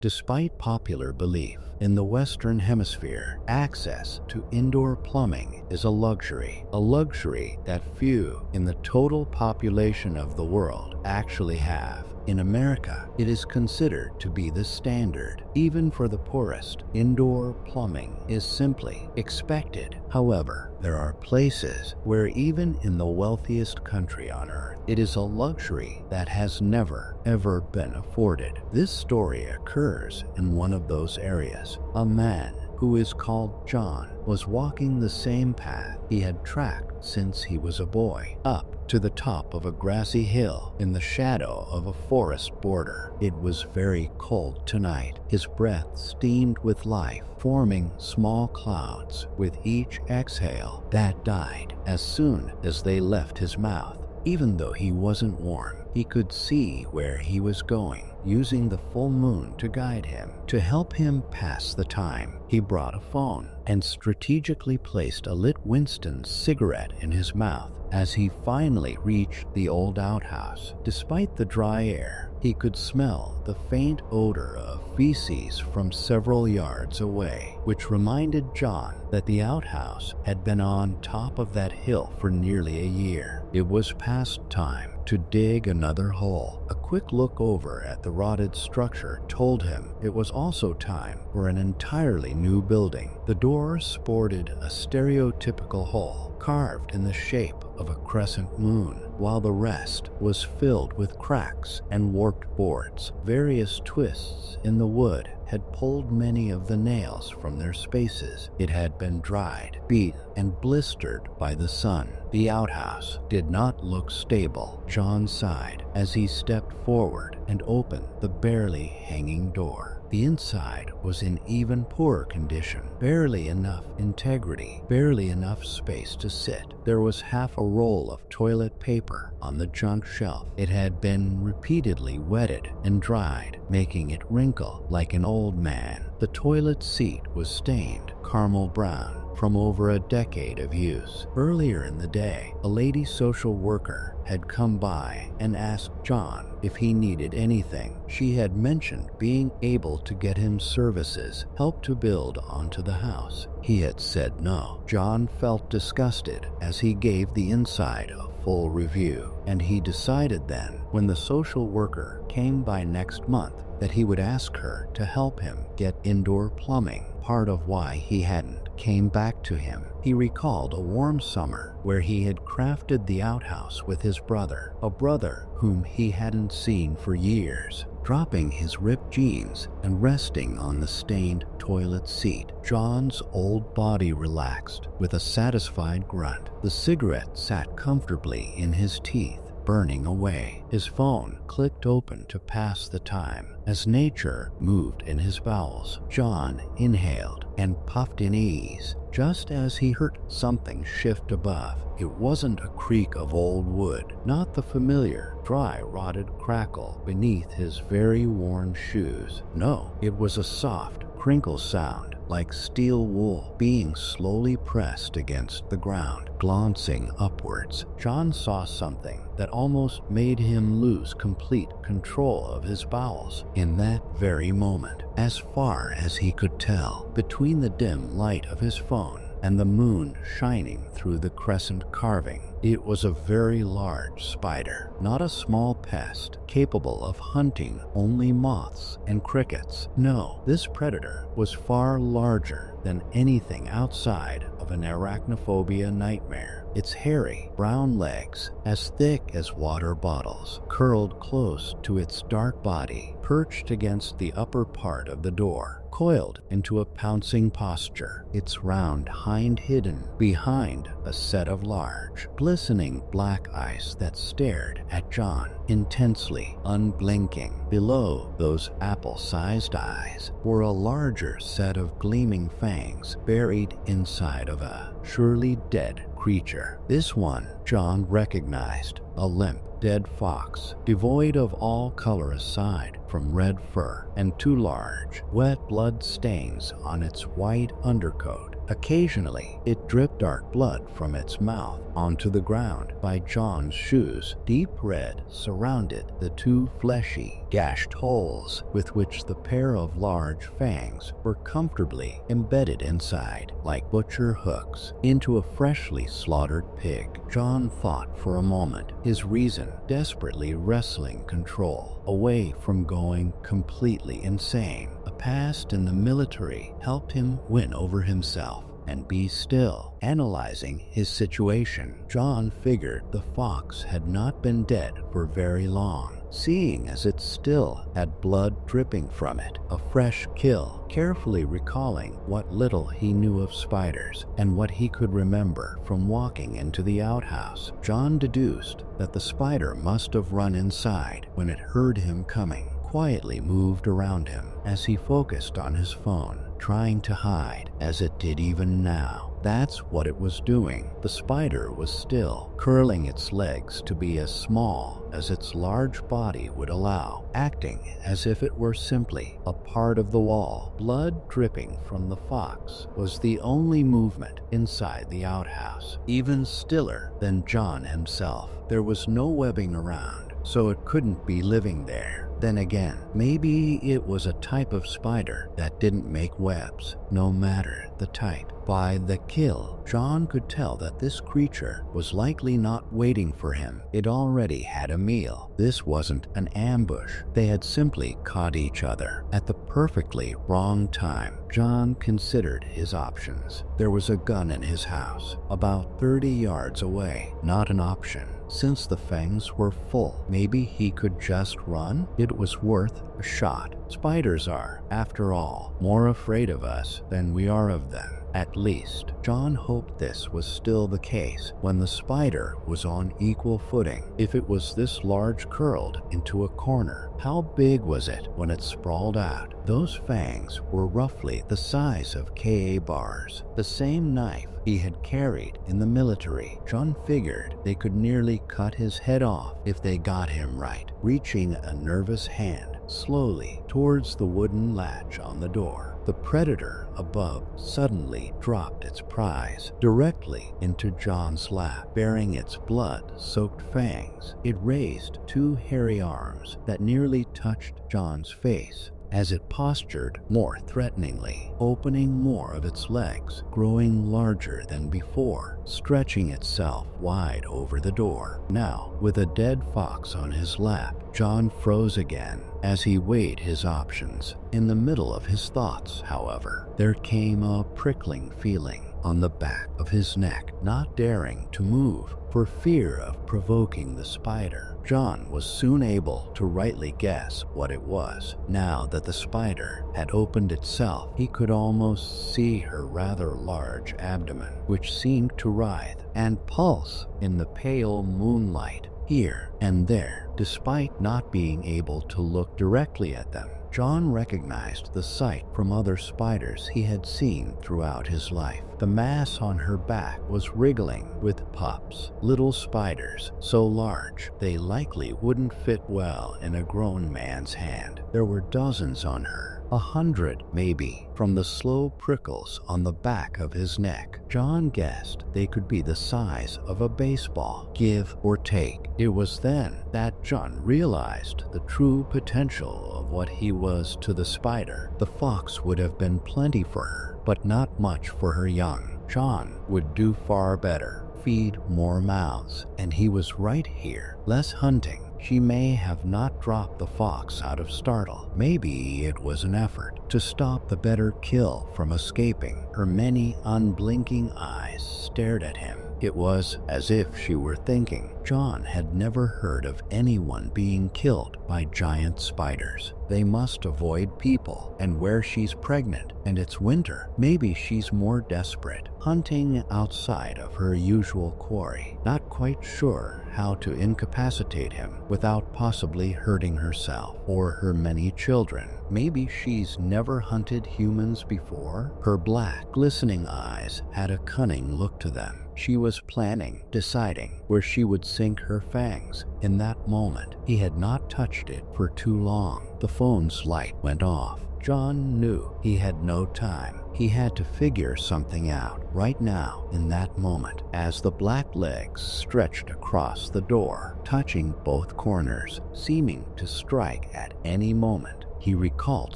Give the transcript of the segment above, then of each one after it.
Despite popular belief, in the Western Hemisphere, access to indoor plumbing is a luxury that few in the total population of the world actually have. In America, it is considered to be the standard. Even for the poorest, indoor plumbing is simply expected. However, there are places where even in the wealthiest country on earth, it is a luxury that has never, ever been afforded. This story occurs in one of those areas. A man who is called John was walking the same path he had tracked since he was a boy, up to the top of a grassy hill in the shadow of a forest border. It was very cold tonight. His breath steamed with life, forming small clouds with each exhale that died as soon as they left his mouth. Even though he wasn't warm, he could see where he was going, using the full moon to guide him. To help him pass the time, he brought a phone and strategically placed a lit Winston cigarette in his mouth. As he finally reached the old outhouse, despite the dry air, he could smell the faint odor of feces from several yards away, which reminded John that the outhouse had been on top of that hill for nearly a year. It was past time to dig another hole. A quick look over at the rotted structure told him it was also time for an entirely new building. The door sported a stereotypical hole carved in the shape of a crescent moon, while the rest was filled with cracks and warped boards. Various twists in the wood had pulled many of the nails from their spaces. It had been dried, beaten, and blistered by the sun. The outhouse did not look stable. John sighed as he stepped forward and opened the barely hanging door. The inside was in even poorer condition. Barely enough integrity, barely enough space to sit. There was half a roll of toilet paper on the junk shelf. It had been repeatedly wetted and dried, making it wrinkle like an old man. The toilet seat was stained caramel brown from over a decade of use. Earlier in the day, a lady social worker had come by and asked John if he needed anything. She had mentioned being able to get him services, help to build onto the house. He had said no. John felt disgusted as he gave the inside a full review, and he decided then, when the social worker came by next month, that he would ask her to help him get indoor plumbing. Part of why he hadn't came back to him. He recalled a warm summer where he had crafted the outhouse with his brother, a brother whom he hadn't seen for years. Dropping his ripped jeans and resting on the stained toilet seat, John's old body relaxed with a satisfied grunt. The cigarette sat comfortably in his teeth, burning away. His phone clicked open to pass the time. As nature moved in his bowels, John inhaled and puffed in ease, just as he heard something shift above. It wasn't a creak of old wood, not the familiar, dry, rotted crackle beneath his very worn shoes. No, it was a soft, crinkle sound, like steel wool being slowly pressed against the ground. Glancing upwards, John saw something that almost made him lose complete control of his bowels. In that very moment, as far as he could tell, between the dim light of his phone and the moon shining through the crescent carving, it was a very large spider, not a small pest capable of hunting only moths and crickets. No, this predator was far larger than anything outside of an arachnophobia nightmare. Its hairy, brown legs, as thick as water bottles, curled close to its dark body, perched against the upper part of the door, coiled into a pouncing posture, its round hind hidden behind a set of large, glistening black eyes that stared at John intensely, unblinking. Below those apple-sized eyes were a larger set of gleaming fangs buried inside of a surely dead creature. This one John recognized, a limp, dead fox, devoid of all color aside from red fur and two large, wet blood stains on its white undercoat. Occasionally, it dripped dark blood from its mouth onto the ground by John's shoes. Deep red surrounded the two fleshy, gashed holes with which the pair of large fangs were comfortably embedded inside, like butcher hooks, into a freshly slaughtered pig. John thought for a moment, his reason desperately wresting control away from going completely insane. A past in the military helped him win over himself and be still. Analyzing his situation, John figured the fox had not been dead for very long, seeing as it still had blood dripping from it. A fresh kill. Carefully recalling what little he knew of spiders and what he could remember from walking into the outhouse, John deduced that the spider must have run inside when it heard him coming. Quietly moved around him as he focused on his phone, trying to hide, as it did even now. That's what it was doing. The spider was still, curling its legs to be as small as its large body would allow, acting as if it were simply a part of the wall. Blood dripping from the fox was the only movement inside the outhouse, even stiller than John himself. There was no webbing around, so it couldn't be living there. Then again, maybe it was a type of spider that didn't make webs, no matter the type. By the kill, John could tell that this creature was likely not waiting for him. It already had a meal. This wasn't an ambush. They had simply caught each other at the perfectly wrong time. John considered his options. There was a gun in his house, about 30 yards away. Not an option, since the fangs were full. Maybe he could just run? It was worth a shot. Spiders are, after all, more afraid of us than we are of them. At least, John hoped this was still the case when the spider was on equal footing. If it was this large curled into a corner, how big was it when it sprawled out? Those fangs were roughly the size of Ka bars, the same knife he had carried in the military. John figured they could nearly cut his head off if they got him right. Reaching a nervous hand slowly towards the wooden latch on the door, the predator above suddenly dropped its prize directly into John's lap, bearing its blood-soaked fangs. It raised two hairy arms that nearly touched John's face as it postured more threateningly, opening more of its legs, growing larger than before, stretching itself wide over the door. Now, with a dead fox on his lap, John froze again as he weighed his options. In the middle of his thoughts, however, there came a prickling feeling on the back of his neck. Not daring to move for fear of provoking the spider, John was soon able to rightly guess what it was. Now that the spider had opened itself, he could almost see her rather large abdomen, which seemed to writhe and pulse in the pale moonlight. Here and there, despite not being able to look directly at them, John recognized the sight from other spiders he had seen throughout his life. The mass on her back was wriggling with pups, little spiders so large they likely wouldn't fit well in a grown man's hand. There were dozens on her, 100 maybe. From the slow prickles on the back of his neck, John guessed they could be the size of a baseball, give or take. It was then that John realized the true potential of what he was to the spider. The fox would have been plenty for her, but not much for her young. John would do far better, feed more mouths, and he was right here. Less hunting. She may have not dropped the fox out of startle. Maybe it was an effort to stop the better kill from escaping. Her many unblinking eyes stared at him. It was as if she were thinking. John had never heard of anyone being killed by giant spiders. They must avoid people, and where she's pregnant and it's winter, maybe she's more desperate, hunting outside of her usual quarry, not quite sure how to incapacitate him without possibly hurting herself or her many children. Maybe she's never hunted humans before. Her black, glistening eyes had a cunning look to them. She was planning, deciding where she would sink her fangs. In that moment, he had not touched it for too long. The phone's light went off. John knew he had no time. He had to figure something out right now in that moment as the black legs stretched across the door, touching both corners, seeming to strike at any moment. He recalled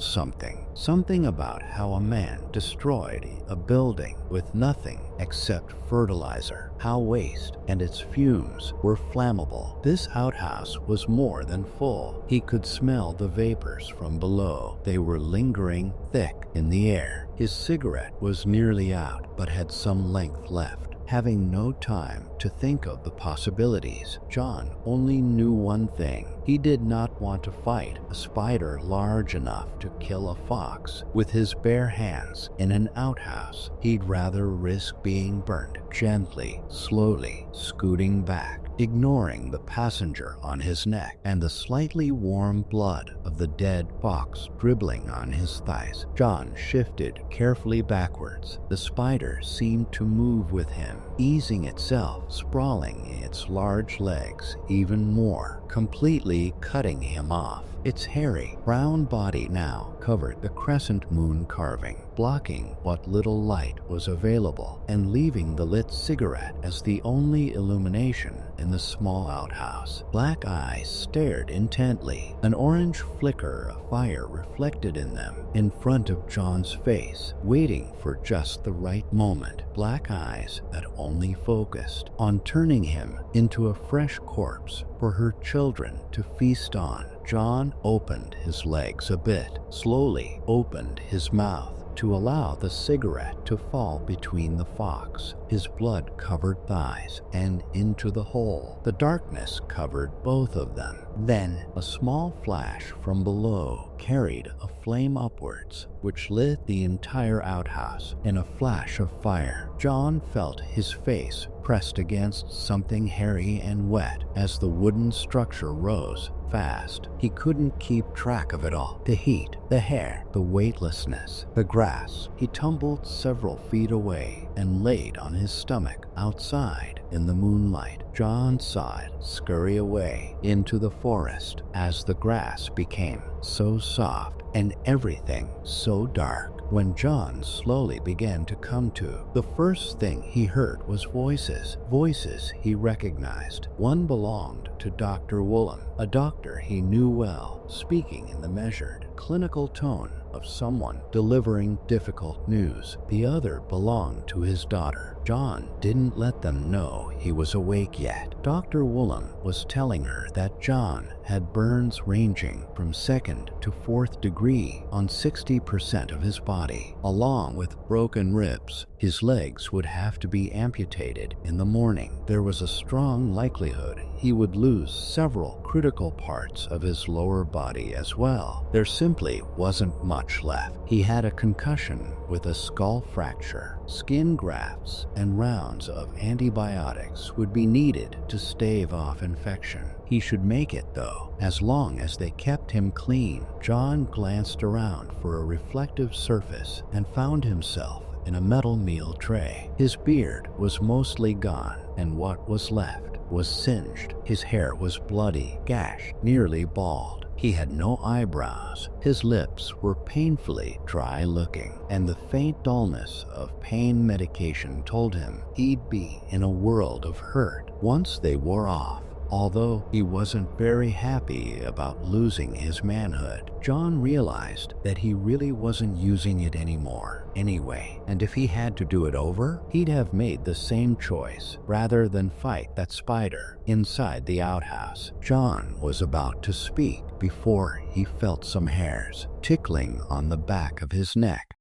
something about how a man destroyed a building with nothing except fertilizer, how waste and its fumes were flammable. This outhouse was more than full. He could smell the vapors from below. They were lingering thick in the air. His cigarette was nearly out, but had some length left. Having no time to think of the possibilities, John only knew one thing. He did not want to fight a spider large enough to kill a fox with his bare hands in an outhouse. He'd rather risk being burnt gently, slowly, scooting back, ignoring the passenger on his neck and the slightly warm blood of the dead fox dribbling on his thighs. John shifted carefully backwards. The spider seemed to move with him, easing itself, sprawling its large legs even more, completely cutting him off. Its hairy, brown body now covered the crescent moon carving, blocking what little light was available and leaving the lit cigarette as the only illumination in the small outhouse. Black eyes stared intently, an orange flicker of fire reflected in them in front of John's face, waiting for just the right moment. Black eyes that only focused on turning him into a fresh corpse for her children to feast on. John opened his legs a bit, slowly opened his mouth to allow the cigarette to fall between the fox, his blood-covered thighs, and into the hole. The darkness covered both of them. Then a small flash from below carried a flame upwards, which lit the entire outhouse in a flash of fire. John felt his face pressed against something hairy and wet as the wooden structure rose fast. He couldn't keep track of it all. The heat, the hair, the weightlessness, the grass. He tumbled several feet away and laid on his stomach outside in the moonlight. John saw it scurry away into the forest as the grass became so soft and everything so dark. When John slowly began to come to, the first thing he heard was voices he recognized. One belonged to Dr. Woollum, a doctor he knew well, speaking in the measured, clinical tone of someone delivering difficult news. The other belonged to his daughter. John didn't let them know he was awake yet. Dr. Woollum was telling her that John had burns ranging from 2nd to 4th degree on 60% of his body, along with broken ribs. His legs would have to be amputated in the morning. There was a strong likelihood he would lose several critical parts of his lower body as well. There simply wasn't much left. He had a concussion with a skull fracture. Skin grafts and rounds of antibiotics would be needed to stave off infection. He should make it, though, as long as they kept him clean. John glanced around for a reflective surface and found himself in a metal meal tray. His beard was mostly gone, and what was left was singed. His hair was bloody, gashed, nearly bald. He had no eyebrows. His lips were painfully dry-looking, and the faint dullness of pain medication told him he'd be in a world of hurt once they wore off. Although he wasn't very happy about losing his manhood, John realized that he really wasn't using it anymore anyway, and if he had to do it over, he'd have made the same choice rather than fight that spider inside the outhouse. John was about to speak before he felt some hairs tickling on the back of his neck.